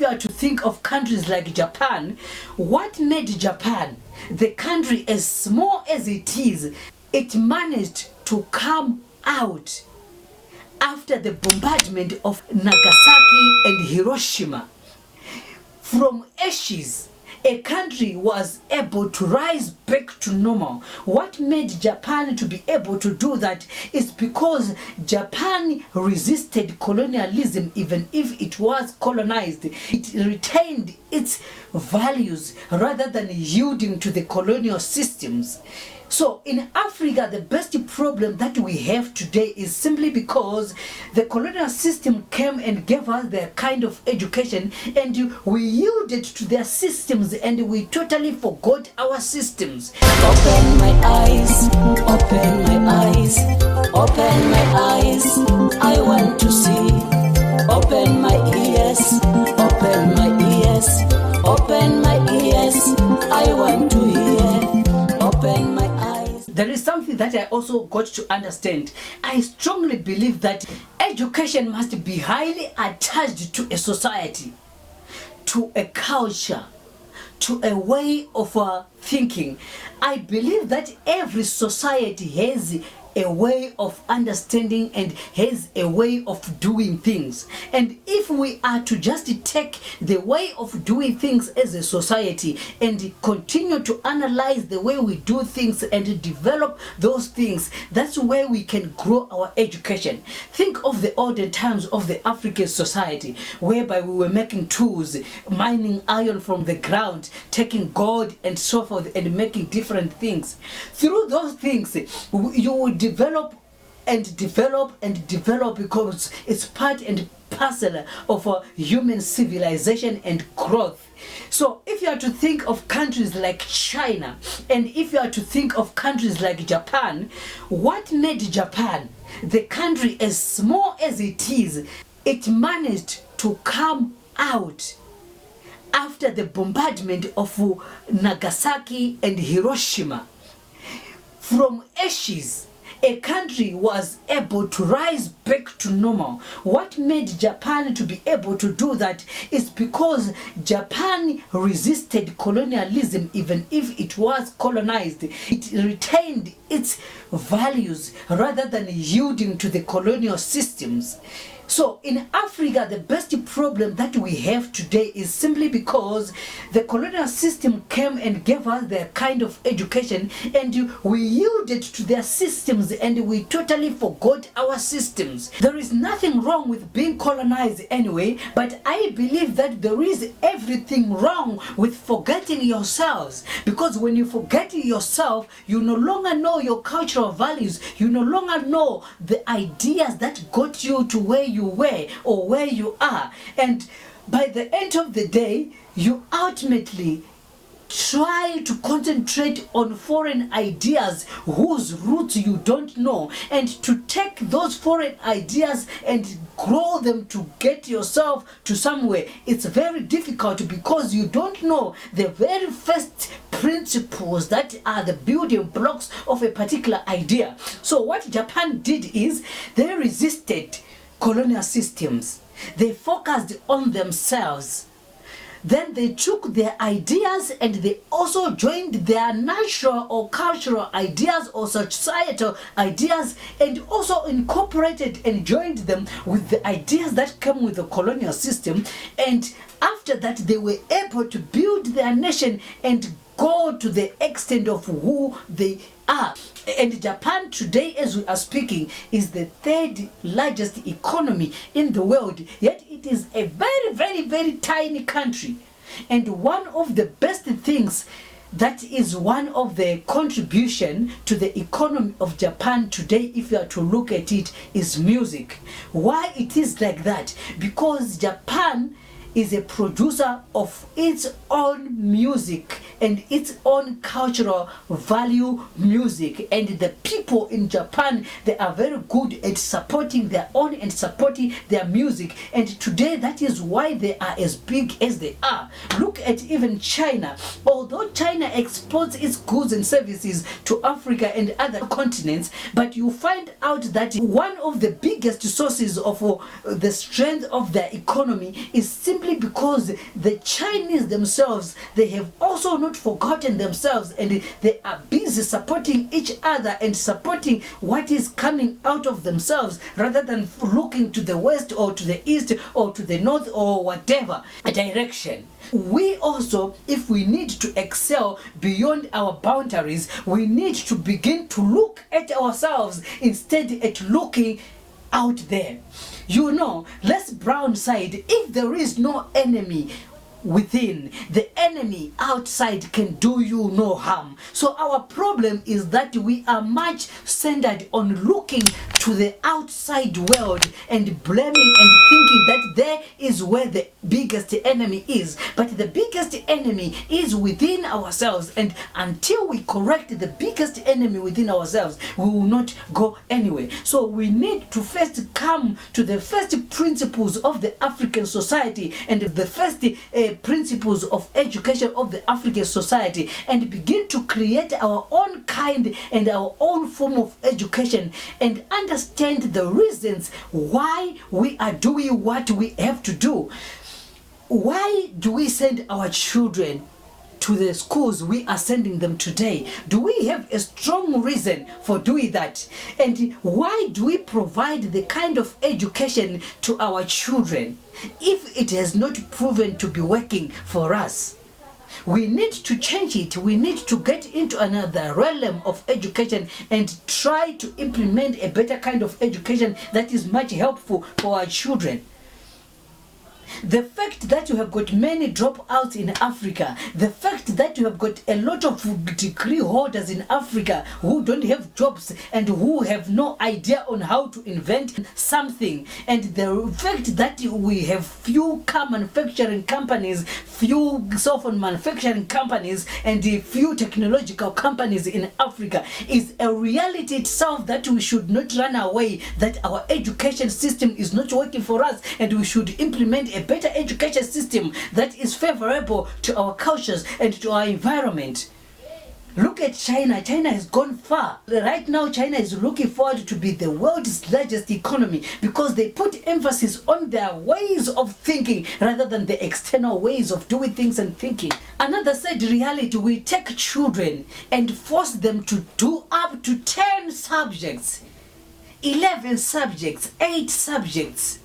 you are to think of countries like Japan, what made Japan, the country as small as it is, it managed to come out after the bombardment of Nagasaki and Hiroshima. From ashes, a country was able to rise back to normal. What made Japan to be able to do that is because Japan resisted colonialism. Even if it was colonized, it retained its values rather than yielding to the colonial systems. So in Africa, the best problem that we have today is simply because the colonial system came and gave us their kind of education, and we yielded to their systems and we totally forgot our systems. Open my eyes, open my eyes, open my eyes, I want to see. Open my ears, open my ears, open my ears, I want to hear. Open my eyes. There is something that I also got to understand. I strongly believe that education must be highly attached to a society, to a culture, to a way of thinking. I believe that every society has a way of understanding and has a way of doing things. And if we are to just take the way of doing things as a society and continue to analyze the way we do things and develop those things, that's where we can grow our education. Think of the olden times of the African society, whereby we were making tools, mining iron from the ground, taking gold and so forth, and making different things. Through those things, you would develop and develop and develop, because it's part and parcel of human civilization and growth. So if you are to think of countries like China, and if you are to think of countries like Japan, what made Japan, the country as small as it is, it managed to come out after the bombardment of Nagasaki and Hiroshima. From ashes, a country was able to rise back to normal. What made Japan to be able to do that is because Japan resisted colonialism. Even if it was colonized, it retained its values rather than yielding to the colonial systems. So in Africa, the best problem that we have today is simply because the colonial system came and gave us their kind of education, and we yielded to their systems and we totally forgot our systems. There is nothing wrong with being colonized anyway, but I believe that there is everything wrong with forgetting yourselves, because when you forget yourself, you no longer know your cultural values, you no longer know the ideas that got you to where you were or where you are, and by the end of the day, you ultimately try to concentrate on foreign ideas whose roots you don't know, and to take those foreign ideas and grow them to get yourself to somewhere. It's very difficult because you don't know the very first principles that are the building blocks of a particular idea. So what Japan did is they resisted colonial systems. They focused on themselves. Then they took their ideas and they also joined their natural or cultural ideas or societal ideas, and also incorporated and joined them with the ideas that came with the colonial system. And after that, they were able to build their nation and go to the extent of who they are. And Japan today, as we are speaking, is the third largest economy in the world, yet it is a very, very, very tiny country. And one of the best things that is one of the contribution to the economy of Japan today, if you are to look at it, is music. Why it is like that? Because Japan is a producer of its own music and its own cultural value music, and the people in Japan, they are very good at supporting their own and supporting their music, and today that is why they are as big as they are. Look at even China. Although China exports its goods and services to Africa and other continents, but you find out that one of the biggest sources of the strength of their economy is simply simply because the Chinese themselves, they have also not forgotten themselves, and they are busy supporting each other and supporting what is coming out of themselves rather than looking to the west or to the east or to the north or whatever direction. We also, if we need to excel beyond our boundaries, we need to begin to look at ourselves instead at looking out there. You know, let's brown side. If there is no enemy within, the enemy outside can do you no harm. So our problem is that we are much centered on looking to the outside world and blaming and thinking that there is where the biggest enemy is. But the biggest enemy is within ourselves, and until we correct the biggest enemy within ourselves, we will not go anywhere. So we need to first come to the first principles of the African society and the first principles of education of the African society, and begin to create our own kind and our own form of education, and understand the reasons why we are doing what we have to do. Why do we send our children to the schools we are sending them today? Do we have a strong reason for doing that? And why do we provide the kind of education to our children if it has not proven to be working for us? We need to change it. We need to get into another realm of education and try to implement a better kind of education that is much helpful for our children. The fact that you have got many dropouts in Africa, the fact that you have got a lot of degree holders in Africa who don't have jobs and who have no idea on how to invent something, and the fact that we have few car manufacturing companies, few cell phone manufacturing companies, and few technological companies in Africa is a reality itself that we should not run away, that our education system is not working for us, and we should implement a better education system that is favorable to our cultures and to our environment. Look at China. China has gone far. Right now, China is looking forward to be the world's largest economy because they put emphasis on their ways of thinking rather than the external ways of doing things and thinking. Another sad reality, we take children and force them to do up to 10 subjects, 11 subjects, 8 subjects.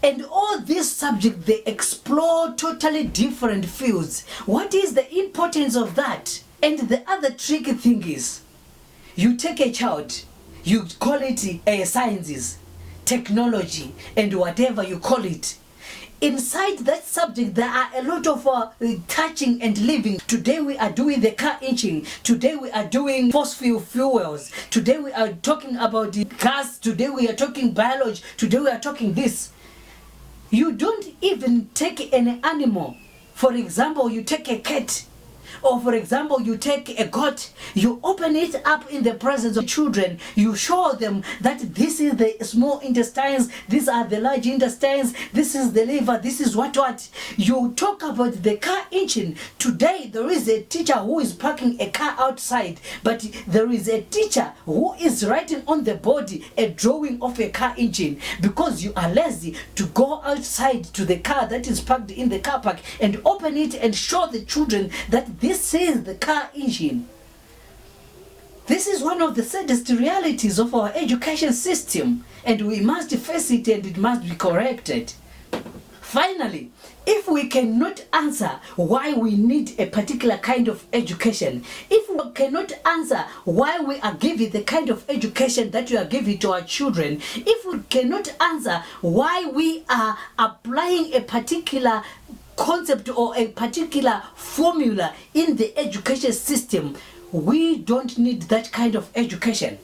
And all these subjects, they explore totally different fields. What is the importance of that? And the other tricky thing is, you take a child, you call it sciences, technology, and whatever you call it. Inside that subject, there are a lot of touching and living. Today we are doing the car engine. Today we are doing fossil fuels. Today we are talking about the gas. Today we are talking biology. Today we are talking this. You don't even take an animal. For example, you take a cat, or for example, you take a goat, you open it up in the presence of children, you show them that this is the small intestines, these are the large intestines, this is the liver, this is what. You talk about the car engine. Today, there is a teacher who is parking a car outside, but there is a teacher who is writing on the body a drawing of a car engine because you are lazy to go outside to the car that is parked in the car park and open it and show the children that this is the car engine. This is one of the saddest realities of our education system, and we must face it and it must be corrected. Finally, if we cannot answer why we need a particular kind of education, if we cannot answer why we are giving the kind of education that we are giving to our children, if we cannot answer why we are applying a particular concept or a particular formula in the education system, we don't need that kind of education.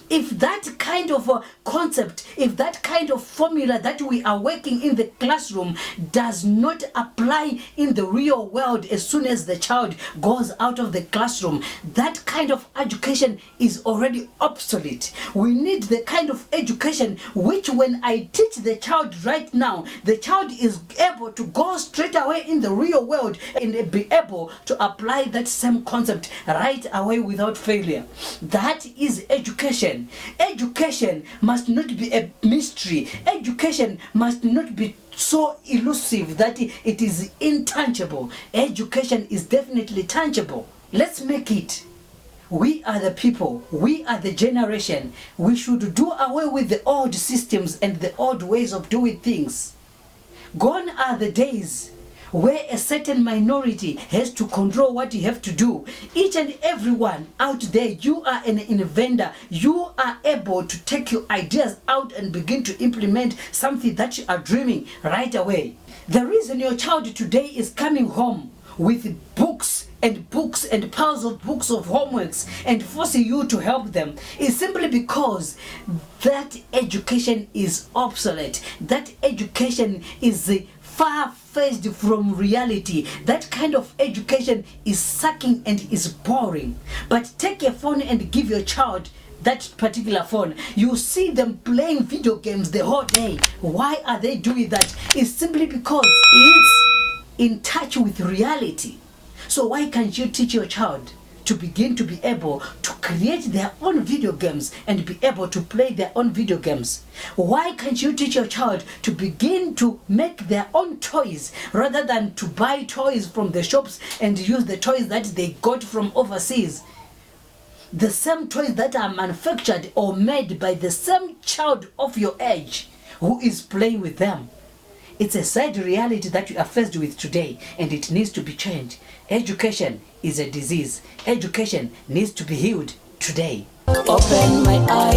If that kind of a concept, if that kind of formula that we are working in the classroom does not apply in the real world as soon as the child goes out of the classroom, that kind of education is already obsolete. We need the kind of education which, when I teach the child right now, the child is able to go straight away in the real world and be able to apply that same concept right away without failure. That is education. Education must not be a mystery. Education must not be so elusive that it is intangible. Education is definitely tangible. Let's make it. We are the people, we are the generation. We should do away with the old systems and the old ways of doing things. Gone are the days where a certain minority has to control what you have to do. Each and everyone out there, you are an inventor. You are able to take your ideas out and begin to implement something that you are dreaming right away. The reason your child today is coming home with books and piles of books of homeworks and forcing you to help them is simply because that education is obsolete. That education is far-fetched from reality. That kind of education is sucking and is boring. But take a phone and give your child that particular phone, you see them playing video games the whole day. Why are they doing that? It's simply because it's in touch with reality. So why can't you teach your child to begin to be able to create their own video games and be able to play their own video games? Why can't you teach your child to begin to make their own toys rather than to buy toys from the shops and use the toys that they got from overseas? The same toys that are manufactured or made by the same child of your age who is playing with them. It's a sad reality that we are faced with today, and it needs to be changed. Education is a disease. Education needs to be healed today. Open my eyes.